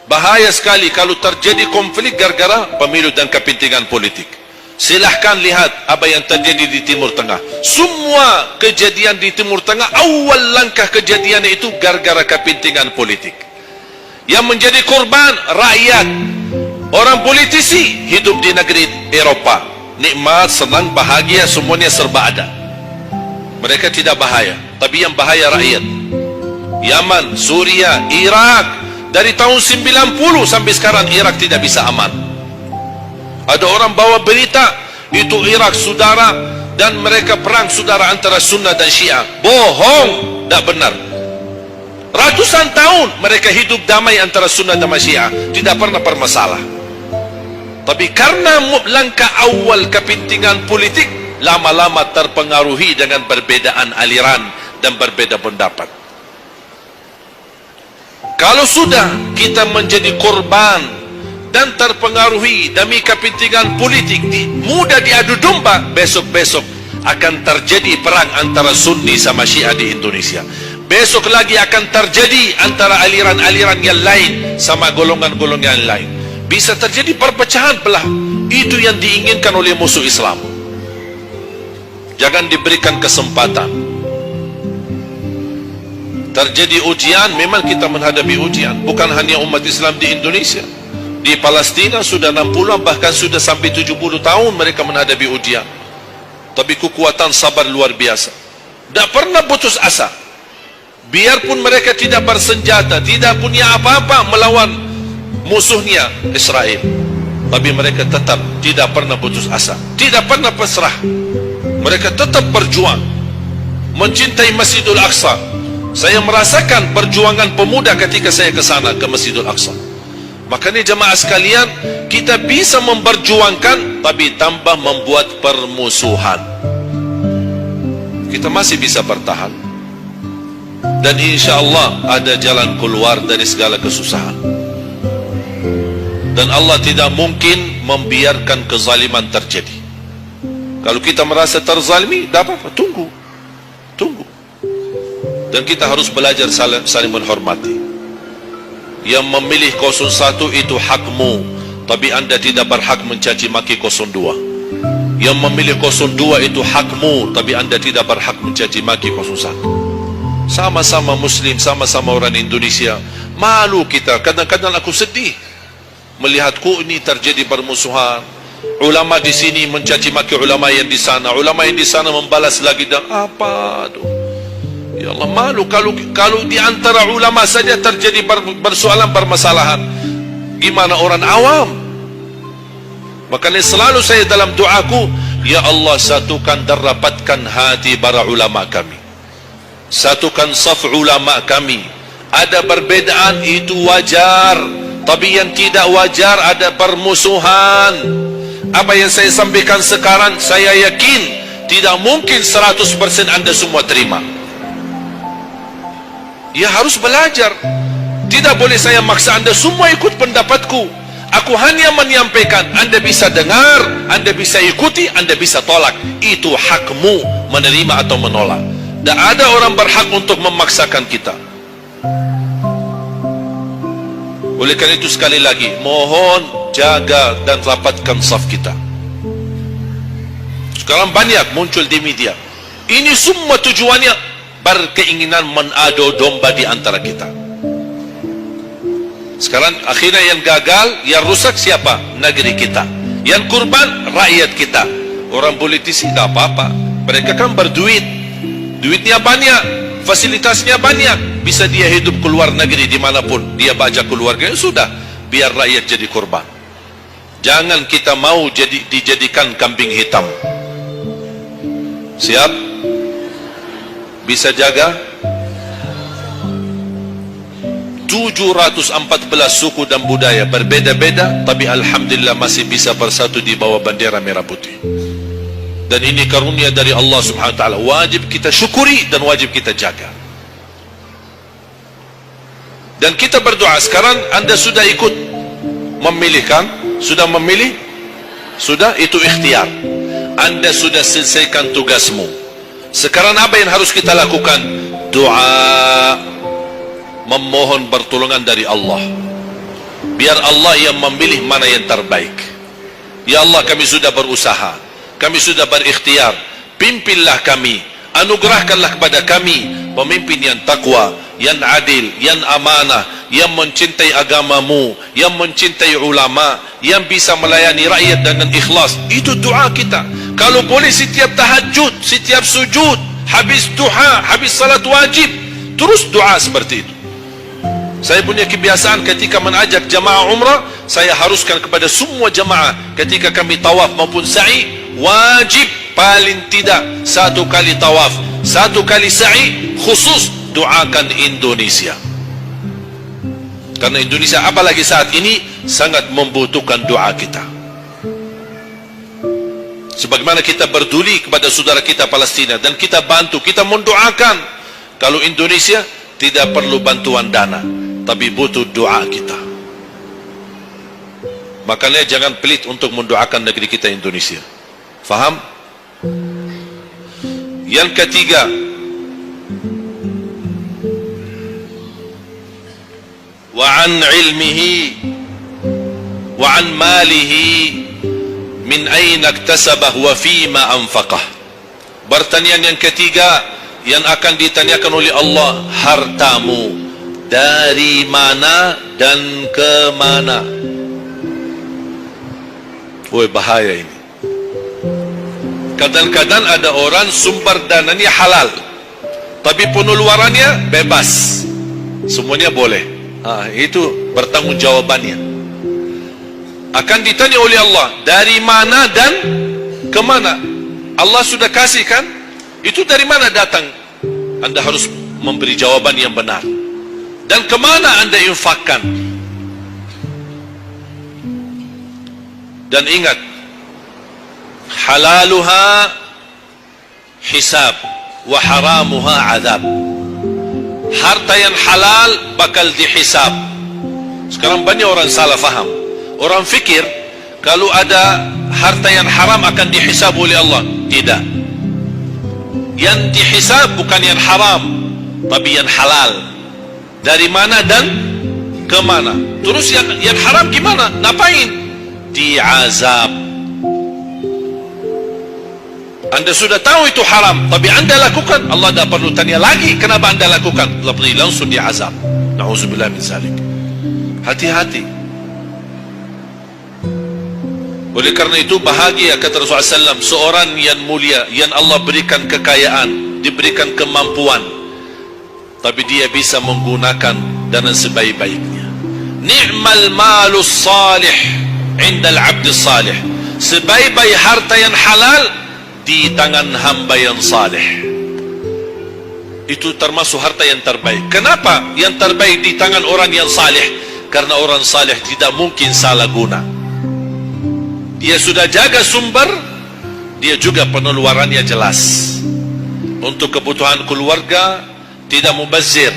Bahaya sekali kalau terjadi konflik gara-gara pemilu dan kepentingan politik. Silahkan lihat apa yang terjadi di Timur Tengah. Semua kejadian di Timur Tengah, awal langkah kejadian itu gara-gara kepentingan politik. Yang menjadi korban rakyat. Orang politisi hidup di negeri Eropa, nikmat, senang, bahagia, semuanya serba ada. Mereka tidak bahaya, tapi yang bahaya rakyat. Yaman, Suria, Irak, dari tahun 90 sampai sekarang Irak tidak bisa aman. Ada orang bawa berita itu Irak saudara, dan mereka perang saudara antara Sunnah dan Syiah. Bohong, tidak benar. Ratusan tahun mereka hidup damai antara Sunnah dan Syiah, tidak pernah bermasalah. Tapi karena langkah awal kepentingan politik, lama-lama terpengaruhi dengan perbedaan aliran dan berbeda pendapat. Kalau sudah kita menjadi korban dan terpengaruhi demi kepentingan politik, mudah diadu domba, besok-besok akan terjadi perang antara Sunni sama Syiah di Indonesia. Besok lagi akan terjadi antara aliran-aliran yang lain sama golongan-golongan yang lain. Bisa terjadi perpecahan belah. Itu yang diinginkan oleh musuh Islam. Jangan diberikan kesempatan. Terjadi ujian, memang kita menghadapi ujian. Bukan hanya umat Islam di Indonesia. Di Palestina sudah 60, bahkan sudah sampai 70 tahun mereka menghadapi ujian. Tapi kekuatan sabar luar biasa. Tak pernah putus asa. Biarpun mereka tidak bersenjata, tidak punya apa-apa melawan musuhnya Israel, tapi mereka tetap tidak pernah putus asa, tidak pernah pasrah. Mereka tetap berjuang mencintai Masjidul Aqsa. Saya merasakan perjuangan pemuda ketika saya ke sana, ke Masjidul Aqsa. Makanya jemaah sekalian, kita bisa memperjuangkan tapi tanpa membuat permusuhan. Kita masih bisa bertahan, dan insya Allah ada jalan keluar dari segala kesusahan. Dan Allah tidak mungkin membiarkan kezaliman terjadi. Kalau kita merasa terzalimi, tak apa-apa, tunggu. Dan kita harus belajar saling menghormati. Yang memilih 01 itu hakmu, tapi anda tidak berhak mencaci maki 02. Yang memilih 02 itu hakmu, tapi anda tidak berhak mencaci maki 01. Sama-sama Muslim, sama-sama orang Indonesia. Malu kita, kadang-kadang aku sedih melihatku ini terjadi permusuhan. Ulama di sini mencaci maki ulama yang di sana, ulama yang di sana membalas lagi, dan apa tu? Ya Allah, malu kalau di antara ulama saja terjadi persoalan, permasalahan. Gimana orang awam? Makanya selalu saya dalam doaku, ya Allah, satukan dan rapatkan hati para ulama kami, satukan saf ulama kami. Ada perbedaan, itu wajar, tapi yang tidak wajar ada permusuhan. Apa yang saya sampaikan sekarang, saya yakin tidak mungkin 100% anda semua terima. Ya harus belajar. Tidak boleh saya maksa anda semua ikut pendapatku. Aku hanya menyampaikan, anda bisa dengar, anda bisa ikuti, anda bisa tolak. Itu hakmu menerima atau menolak. Tak ada orang berhak untuk memaksakan kita. Oleh karena itu sekali lagi, mohon jaga dan rapatkan saf kita. Sekarang banyak muncul di media. Ini semua tujuannya berkeinginan menadu domba di antara kita. Sekarang akhirnya yang gagal, yang rusak siapa? Negeri kita. Yang kurban, rakyat kita. Orang politisi tak apa-apa, mereka kan berduit, duitnya banyak, fasilitasnya banyak, bisa dia hidup keluar negeri dimanapun, dia baca keluarga, sudah, biar rakyat jadi korban. Jangan kita mau dijadikan kambing hitam. Siap? Bisa jaga? 714 suku dan budaya berbeda-beda, tapi alhamdulillah masih bisa bersatu di bawah bendera merah putih. Dan ini karunia dari Allah Subhanahu wa taala, wajib kita syukuri dan wajib kita jaga. Dan kita berdoa. Sekarang anda sudah ikut memilih kan? Sudah memilih? Sudah, itu ikhtiar. Anda sudah selesaikan tugasmu. Sekarang apa yang harus kita lakukan? Doa, memohon pertolongan dari Allah, biar Allah yang memilih mana yang terbaik. Ya Allah, kami sudah berusaha, kami sudah berikhtiar, pimpinlah kami, anugerahkanlah kepada kami pemimpin yang takwa, yang adil, yang amanah, yang mencintai agamamu, yang mencintai ulama, yang bisa melayani rakyat dengan ikhlas. Itu doa kita. Kalau boleh setiap tahajud, setiap sujud, habis duha, habis salat wajib, terus doa seperti itu. Saya punya kebiasaan ketika mengajak jamaah umrah, saya haruskan kepada semua jamaah ketika kami tawaf maupun sa'i, wajib paling tidak 1 kali tawaf, 1 kali sa'i, khusus doakan Indonesia. Karena Indonesia apalagi saat ini sangat membutuhkan doa kita. Sebagaimana kita berduli kepada saudara kita Palestina dan kita bantu, kita mendoakan. Kalau Indonesia tidak perlu bantuan dana, tapi butuh doa kita. Makanya jangan pelit untuk mendoakan negeri kita Indonesia. Faham? Yang ketiga, wa an ilmihi wa an malihi min aina iktasabah wa fima anfaqah. Pertanyaan yang ketiga yang akan ditanyakan oleh Allah, hartamu dari mana dan ke mana. Woi, bahaya ini. Kadang-kadang ada orang sumber dananya halal, tapi pengeluarannya bebas, semuanya boleh. Itu pertanggungjawabannya. Akan ditanya oleh Allah, dari mana dan ke mana. Allah sudah kasih kan? Itu dari mana datang? Anda harus memberi jawaban yang benar. Dan kemana anda infakkan? Dan ingat, halaluha hisab wa haramuha azab. Harta yang halal bakal dihisab. Sekarang banyak orang salah faham. Orang fikir kalau ada harta yang haram akan dihisab oleh Allah. Tidak. Yang dihisab bukan yang haram, tapi yang halal. Dari mana dan ke mana. Terus yang haram gimana? Ngapain? Diazab. Anda sudah tahu itu haram, tapi anda lakukan, Allah tidak perlu tanya lagi kenapa anda lakukan. Allah pergi langsung diazab. Na'udzubillah min zalik. Hati-hati. Oleh karena itu bahagia kata Rasulullah SAW, seorang yang mulia, yang Allah berikan kekayaan, diberikan kemampuan, tapi dia bisa menggunakan dengan sebaik-baiknya. Ni'mal malus salih indal abdis salih. Sebaik-baik harta yang halal di tangan hamba yang salih. Itu termasuk harta yang terbaik. Kenapa yang terbaik di tangan orang yang salih? Karena orang salih tidak mungkin salah guna. Dia sudah jaga sumber, dia juga pengeluarannya jelas. Untuk kebutuhan keluarga, tidak mubazir,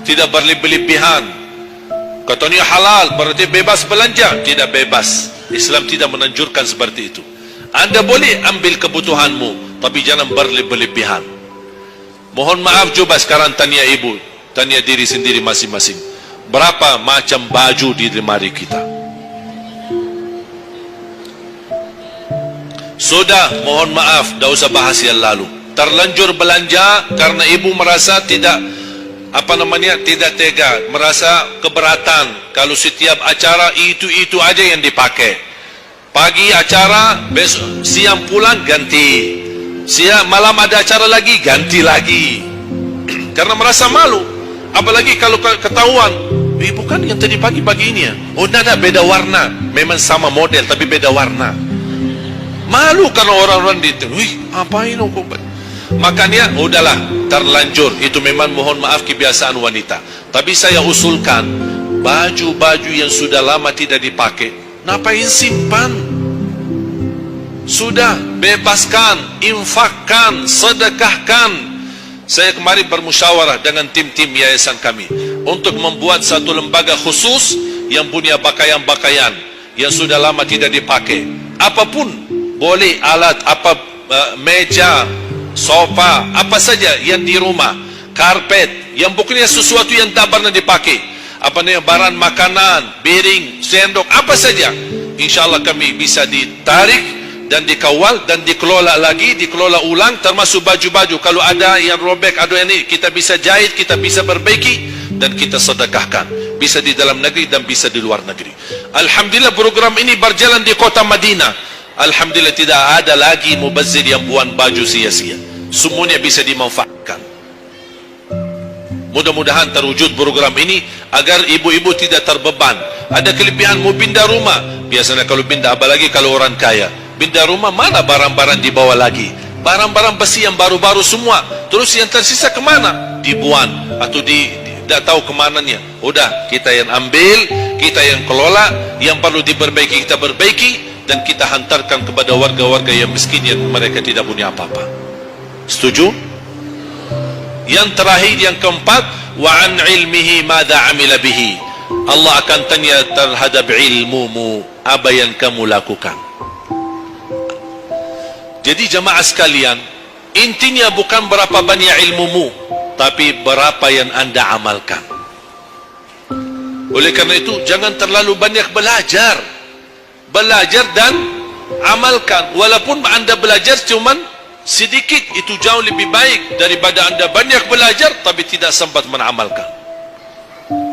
tidak berlebih-lebihan. Katanya halal, berarti bebas belanja. Tidak bebas. Islam tidak menanjurkan seperti itu. Anda boleh ambil kebutuhanmu, tapi jangan berlebih-lebihan. Mohon maaf, coba sekarang tanya ibu, tanya diri sendiri masing-masing. Berapa macam baju di lemari kita? Sudah, mohon maaf, tidak usah bahas yang lalu. Terlanjur belanja karena ibu merasa tidak tidak tega, merasa keberatan kalau setiap acara itu aja yang dipakai. Pagi acara, besok siang pulang ganti, siang malam ada acara lagi ganti lagi. Karena merasa malu. Apalagi kalau ketahuan, bukan yang tadi pagi ini ya. Oh tidak, beda warna. Memang sama model tapi beda warna. Malu karena orang-orang itu, apain kok? Makanya udahlah, terlanjur. Itu memang mohon maaf kebiasaan wanita. Tapi saya usulkan, baju-baju yang sudah lama tidak dipakai, ngapain simpan? Sudah, bebaskan, infakkan, sedekahkan. Saya kemarin bermusyawarah dengan tim-tim yayasan kami untuk membuat satu lembaga khusus yang punya pakaian-pakaian yang sudah lama tidak dipakai. Apapun boleh, alat meja, sofa, apa saja yang di rumah, karpet, yang pokoknya sesuatu yang tak pernah dipakai, barang makanan, piring, sendok, apa saja, insyaAllah kami bisa ditarik dan dikawal dan dikelola lagi, dikelola ulang, termasuk baju-baju. Kalau ada yang robek, ada yang ini, kita bisa jahit, kita bisa perbaiki dan kita sedekahkan. Bisa di dalam negeri dan bisa di luar negeri. Alhamdulillah program ini berjalan di kota Madinah. Alhamdulillah tidak ada lagi mubazir yang buang baju sia-sia. Semuanya bisa dimanfaatkan. Mudah-mudahan terwujud program ini agar ibu-ibu tidak terbeban. Ada kelebihan mau pindah rumah. Biasanya kalau pindah, apalagi kalau orang kaya, pindah rumah mana barang-barang dibawa lagi? Barang-barang besi yang baru-baru semua. Terus yang tersisa kemana? Dibuang atau tidak tahu kemananya. Udah, kita yang ambil, kita yang kelola. Yang perlu diperbaiki kita perbaiki, dan kita hantarkan kepada warga-warga yang miskin yang mereka tidak punya apa-apa. Setuju? Yang terakhir, yang keempat, wa an ilmihi madza amila bihi. Allah akan tanya terhadap ilmumu, apa yang kamu lakukan. Jadi jemaah sekalian, intinya bukan berapa banyak ilmumu, tapi berapa yang anda amalkan. Oleh karena itu, jangan terlalu banyak belajar. Belajar dan amalkan. Walaupun anda belajar cuman sedikit, itu jauh lebih baik daripada anda banyak belajar tapi tidak sempat mengamalkan.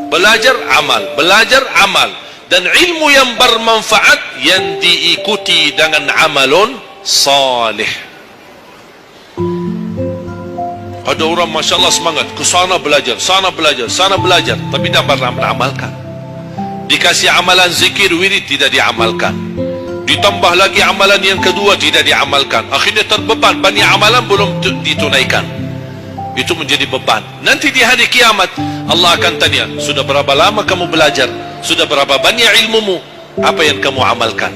Belajar, amal, belajar, amal. Dan ilmu yang bermanfaat yang diikuti dengan amalun salih. Ada orang Masya Allah semangat, ke sana belajar, sana belajar, sana belajar, tapi tidak pernah mengamalkan. Dikasih amalan zikir, wirid, tidak diamalkan. Ditambah lagi amalan yang kedua, tidak diamalkan. Akhirnya terbeban, banyak amalan belum ditunaikan. Itu menjadi beban. Nanti di hari kiamat Allah akan tanya, sudah berapa lama kamu belajar? Sudah berapa banyak ilmumu? Apa yang kamu amalkan?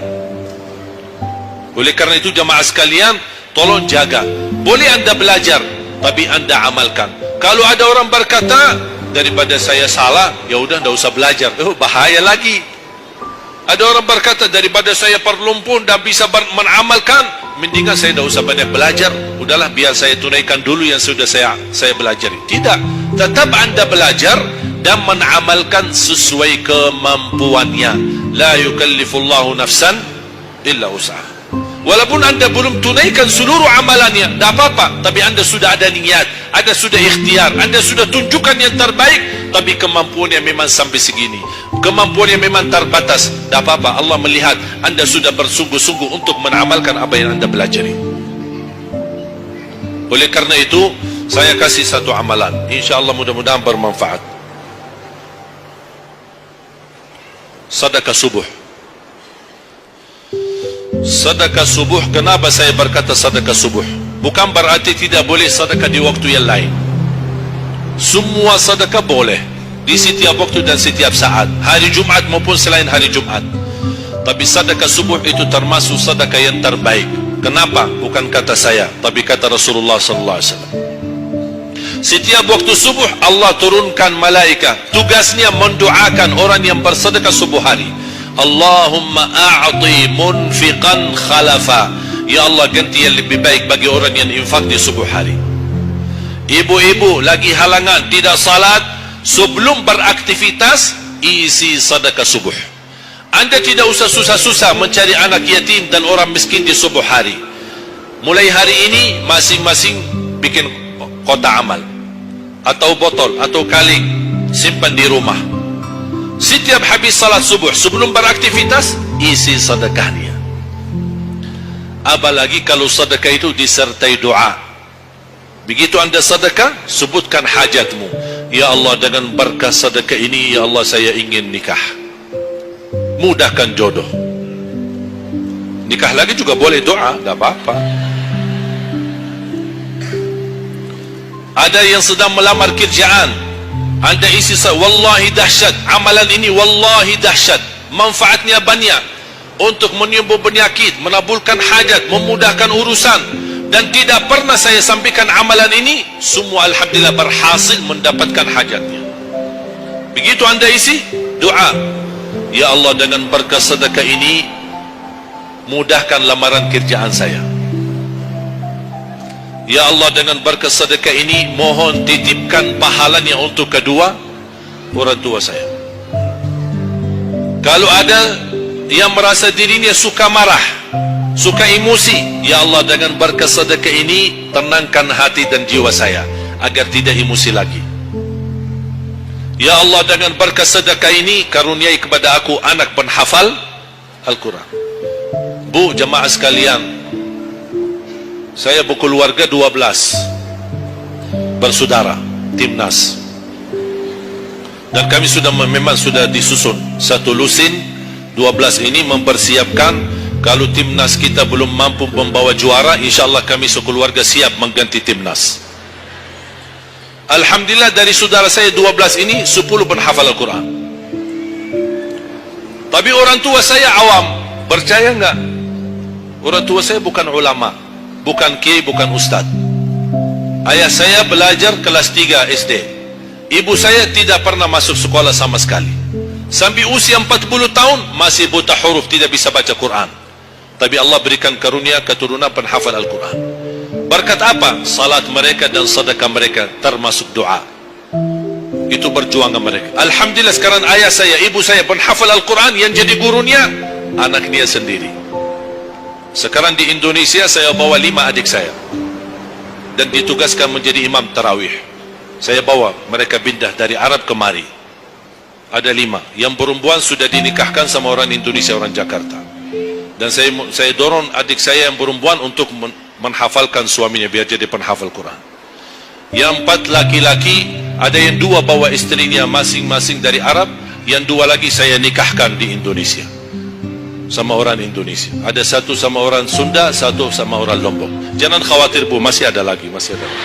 Oleh karena itu jemaah sekalian, tolong jaga. Boleh anda belajar, tapi anda amalkan. Kalau ada orang berkata, daripada saya salah, ya udah tidak usah belajar. Bahaya lagi. Ada orang berkata, daripada saya perlumpun dan bisa mengamalkan, mendingan saya tidak usah banyak belajar. Udahlah, biar saya tunaikan dulu yang sudah saya belajari. Tidak, tetap anda belajar dan mengamalkan sesuai kemampuannya. La yukallifullahu nafsan illa usaha. Walaupun anda belum tunaikan seluruh amalannya, tidak apa-apa, tapi anda sudah ada niat, anda sudah ikhtiar, anda sudah tunjukkan yang terbaik, tapi kemampuannya memang sampai segini, kemampuannya memang terbatas, tidak apa-apa. Allah melihat anda sudah bersungguh-sungguh untuk mengamalkan apa yang anda pelajari. Oleh karena itu, saya kasih satu amalan, insya Allah mudah-mudahan bermanfaat. sedekah subuh. Sedekah subuh, kenapa saya berkata sedekah subuh? Bukan berarti tidak boleh sedekah di waktu yang lain. Semua sedekah boleh di setiap waktu dan setiap saat, hari Jumat maupun selain hari Jumat. Tapi sedekah subuh itu termasuk sedekah yang terbaik. Kenapa? Bukan kata saya, tapi kata Rasulullah sallallahu alaihi wasallam. Setiap waktu subuh Allah turunkan malaikat, tugasnya mendoakan orang yang bersedekah subuh hari. Allahumma a'ti munfiqan khalafa. Ya Allah, ganti yang lebih baik bagi orang yang infak di subuh hari. Ibu-ibu lagi halangan tidak salat, sebelum beraktivitas isi sedekah subuh. Anda tidak usah susah-susah mencari anak yatim dan orang miskin di subuh hari. Mulai hari ini masing-masing bikin kotak amal atau botol atau kaleng, simpan di rumah. Setiap habis salat subuh sebelum beraktivitas isi sedekahnya. Apalagi kalau sedekah itu disertai doa. Begitu anda sedekah, sebutkan hajatmu. Ya Allah, dengan berkah sedekah ini, ya Allah, saya ingin nikah. Mudahkan jodoh. Nikah lagi juga boleh doa, tak apa-apa. Ada yang sedang melamar kerjaan, anda isi wallahi dahsyat, amalan ini wallahi dahsyat, manfaatnya banyak untuk menyembuh penyakit, menabulkan hajat, memudahkan urusan. Dan tidak pernah saya sampaikan amalan ini, semua alhamdulillah berhasil mendapatkan hajatnya. Begitu anda isi doa, ya Allah, dengan berkah sedekah ini mudahkan lamaran kerjaan saya. Ya Allah, dengan berkah sedekah ini mohon titipkan pahalanya untuk kedua orang tua saya. Kalau ada yang merasa dirinya suka marah, suka emosi, ya Allah, dengan berkah sedekah ini tenangkan hati dan jiwa saya agar tidak emosi lagi. Ya Allah, dengan berkah sedekah ini karuniai kepada aku anak penghafal Al-Quran. Bu, jemaah sekalian, saya berkeluarga 12 bersaudara, timnas. Dan kami sudah memang sudah disusun satu lusin. 12 ini mempersiapkan kalau timnas kita belum mampu membawa juara, insyaAllah kami sekeluarga siap mengganti timnas. Alhamdulillah, dari saudara saya 12 ini 10 penghafal Al-Quran. Tapi orang tua saya awam. Percaya enggak? Orang tua saya bukan ulama, bukan kiai, bukan ustaz. Ayah saya belajar kelas 3 SD. Ibu saya tidak pernah masuk sekolah sama sekali. Sampai usia 40 tahun masih buta huruf, tidak bisa baca Quran. Tapi Allah berikan karunia keturunan penghafal Al-Quran. Berkat apa? Salat mereka dan sedekah mereka, termasuk doa. Itu perjuangan mereka. Alhamdulillah, sekarang ayah saya, ibu saya penghafal Al-Quran, yang jadi gurunya anak dia sendiri. Sekarang di Indonesia saya bawa 5 adik saya dan ditugaskan menjadi imam tarawih. Saya bawa mereka pindah dari Arab kemari. Ada 5. Yang perempuan sudah dinikahkan sama orang Indonesia, orang Jakarta. Dan saya dorong adik saya yang perempuan untuk menghafalkan suaminya biar jadi penghafal Quran. Yang 4 laki-laki, ada yang 2 bawa istrinya masing-masing dari Arab, yang 2 lagi saya nikahkan di Indonesia sama orang Indonesia. Ada 1 sama orang Sunda, 1 sama orang Lombok. Jangan khawatir Bu, masih ada lagi, masih ada lagi.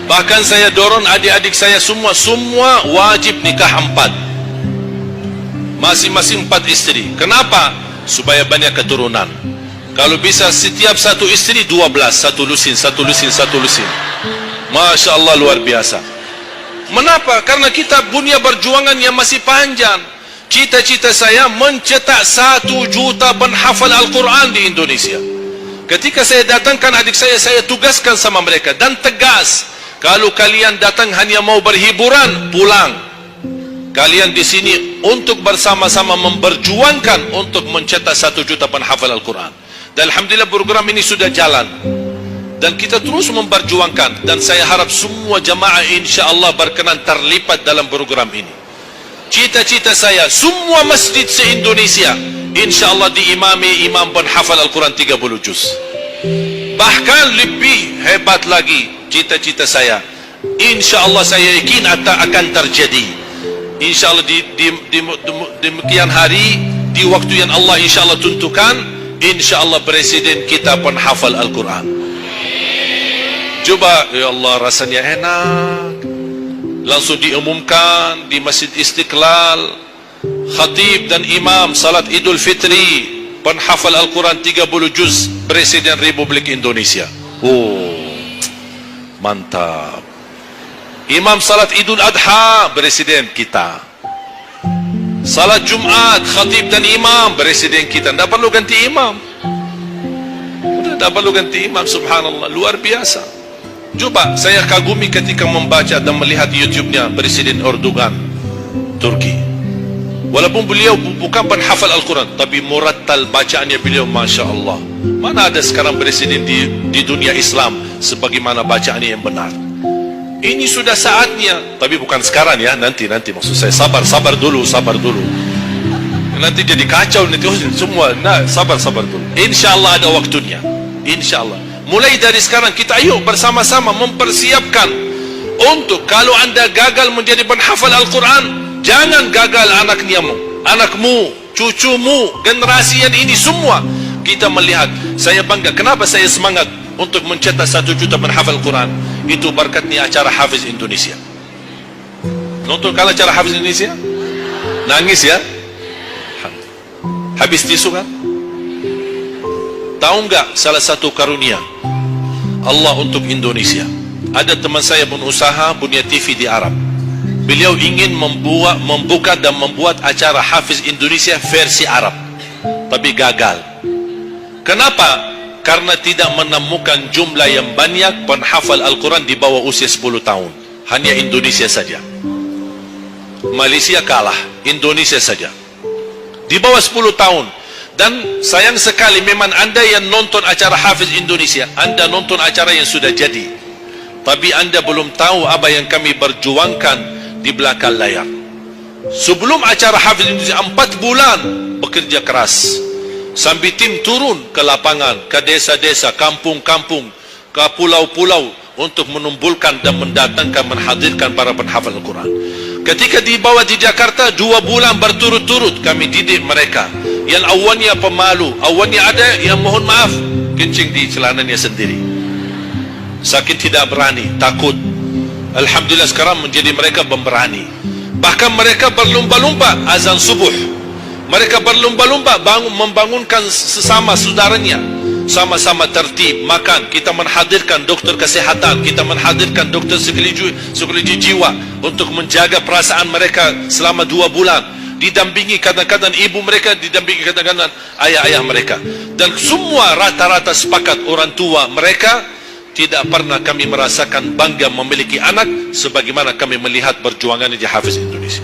Bahkan saya dorong adik-adik saya semua wajib nikah 4. Masing-masing 4 istri. Kenapa? Supaya banyak keturunan. Kalau bisa setiap satu istri 12, satu lusin. Masya Allah, luar biasa. Mengapa? Karena kita punya perjuangan yang masih panjang. Cita-cita saya mencetak 1 juta penghafal Al-Quran di Indonesia. Ketika saya datangkan adik saya tugaskan sama mereka dan tegas. Kalau kalian datang hanya mau berhiburan, pulang. Kalian di sini untuk bersama-sama memperjuangkan untuk mencetak 1 juta penghafal Al-Quran. Dan alhamdulillah program ini sudah jalan. Dan kita terus memperjuangkan. Dan saya harap semua jamaah insyaAllah berkenan terlibat dalam program ini. Cita-cita saya, semua masjid se-Indonesia insyaAllah diimami imam penghafal Al-Quran 30 juz. Bahkan lebih hebat lagi cita-cita saya, insyaAllah saya yakin akan terjadi. InsyaAllah di demikian hari, di waktu yang Allah insyaAllah tentukan, insyaAllah presiden kita penghafal Al-Quran. Coba, ya Allah, rasanya enak. Langsung diumumkan di Masjid Istiqlal, khatib dan imam salat Idul Fitri, penghafal Al-Quran 30 juz, Presiden Republik Indonesia. Oh, mantap. Imam salat Idul Adha, Presiden kita. Salat Jumat, khatib dan imam, Presiden kita. Tidak perlu ganti imam. Tidak perlu ganti imam, subhanallah, luar biasa. Coba, saya kagumi ketika membaca dan melihat YouTube-nya Presiden Erdogan, Turki. Walaupun beliau bukan penghafal Al-Quran, tapi murattal bacaannya beliau, Masya Allah. Mana ada sekarang presiden di dunia Islam sebagaimana bacaannya yang benar. Ini sudah saatnya, tapi bukan sekarang ya, nanti maksud saya, sabar dulu. Nanti jadi kacau nanti semua. Nah, sabar dulu. InsyaAllah ada waktunya. InsyaAllah. Mulai dari sekarang kita ayo bersama-sama mempersiapkan untuk kalau anda gagal menjadi penghafal Al-Quran, jangan gagal anakmu, cucumu, generasi yang ini semua. Kita melihat, saya bangga. Kenapa saya semangat untuk mencetak 1 juta penghafal Al-Quran? Itu berkatnya acara Hafiz Indonesia. Nonton kalau acara Hafiz Indonesia? Nangis ya? Habis tisu kan? Tahu enggak salah satu karunia Allah untuk Indonesia? Ada teman saya berusaha punya TV di Arab. Beliau ingin membuka dan membuat acara Hafiz Indonesia versi Arab, tapi gagal. Kenapa? Karena tidak menemukan jumlah yang banyak penghafal Al-Quran di bawah usia 10 tahun. Hanya Indonesia saja. Malaysia kalah, Indonesia saja di bawah 10 tahun. Dan sayang sekali, memang anda yang nonton acara Hafiz Indonesia, anda nonton acara yang sudah jadi, tapi anda belum tahu apa yang kami berjuangkan di belakang layar. Sebelum acara Hafiz Indonesia 4 bulan bekerja keras, sambil tim turun ke lapangan, ke desa-desa, kampung-kampung, ke pulau-pulau untuk menumpulkan dan mendatangkan, menghadirkan para penghafal Al-Quran. Ketika dibawa di Jakarta 2 bulan berturut-turut kami didik mereka. Yang awalnya pemalu, awalnya ada yang mohon maaf kencing di celananya sendiri, sakit tidak berani, takut. Alhamdulillah sekarang menjadi mereka pemberani. Bahkan mereka berlomba-lomba azan subuh. Mereka berlomba-lomba membangunkan sesama saudaranya. Sama-sama tertib makan. Kita menghadirkan dokter kesehatan, kita menghadirkan dokter psikologi jiwa untuk menjaga perasaan mereka selama 2 bulan. Didampingi kadang-kadang ibu mereka, didampingi kadang-kadang ayah-ayah mereka. Dan semua rata-rata sepakat orang tua mereka, tidak pernah kami merasakan bangga memiliki anak sebagaimana kami melihat perjuangannya di Hafiz Indonesia.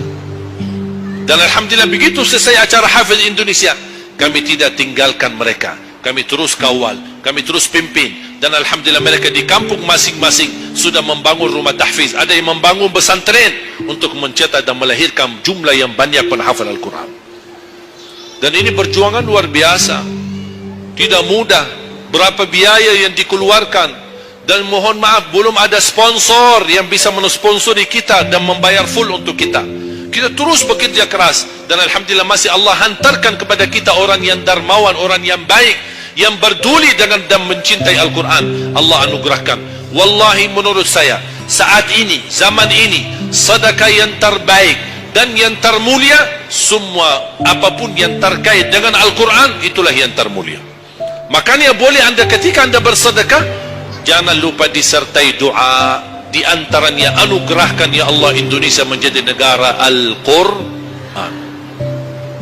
Dan alhamdulillah begitu selesai acara Hafiz Indonesia, kami tidak tinggalkan mereka. Kami terus kawal, kami terus pimpin. Dan alhamdulillah mereka di kampung masing-masing sudah membangun rumah tahfiz. Ada yang membangun pesantren untuk mencetak dan melahirkan jumlah yang banyak penghafal Al-Quran. Dan ini perjuangan luar biasa, tidak mudah. Berapa biaya yang dikeluarkan, dan mohon maaf belum ada sponsor yang bisa mensponsori kita dan membayar full untuk kita. Kita terus bekerja keras, dan alhamdulillah masih Allah hantarkan kepada kita orang yang dermawan, orang yang baik, yang peduli dengan dan mencintai Al-Quran. Allah anugerahkan. Wallahi menurut saya saat ini, zaman ini, sedekah yang terbaik dan yang termulia, semua apapun yang terkait dengan Al-Quran, itulah yang termulia. Makanya boleh anda ketika anda bersedekah, jangan lupa disertai doa. Di antaranya, anugerahkan ya Allah Indonesia menjadi negara Al-Quran.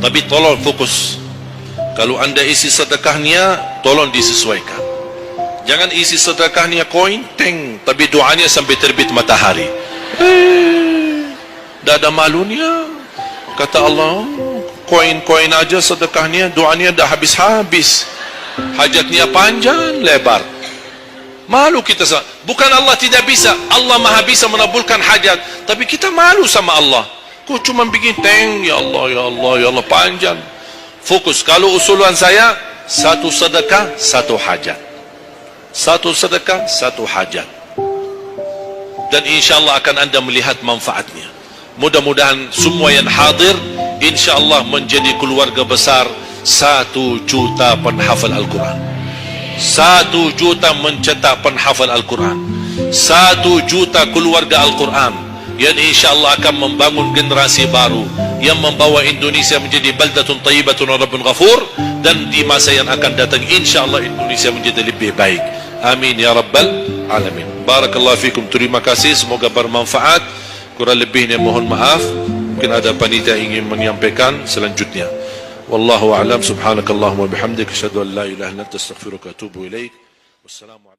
Tapi tolong fokus. Kalau anda isi sedekahnya, tolong disesuaikan. Jangan isi sedekahnya koin, tapi doanya sampai terbit matahari. Dah ada malunya. Kata Allah, koin-koin aja sedekahnya, doanya dah habis-habis. Hajatnya panjang, lebar. Malu kita. Bukan Allah tidak bisa, Allah maha bisa menabulkan hajat, tapi kita malu sama Allah. Kok cuma bikin ya Allah, ya Allah, ya Allah, panjang. Fokus. Kalau usulan saya, 1 sedekah 1 hajat, 1 sedekah 1 hajat, dan insyaAllah akan anda melihat manfaatnya. Mudah-mudahan semua yang hadir insya-Allah menjadi keluarga besar 1 juta penghafal Al-Quran. 1 juta mencetak penghafal Al-Quran. 1 juta keluarga Al-Quran yang insya-Allah akan membangun generasi baru yang membawa Indonesia menjadi baldatun thayyibatun wa rabbun ghafur, dan di masa yang akan datang insya-Allah Indonesia menjadi lebih baik. Amin ya rabbal alamin. Barakallahu fikum. Terima kasih, semoga bermanfaat. Kurang lebihnya mohon maaf. Mungkin ada panitia ingin menyampaikan selanjutnya. Wallahu a'lam. Subhanakallahumma bihamdika asyhadu an la ilaha illa anta astaghfiruka wa atubu ilaik. Wassalamu alaikum.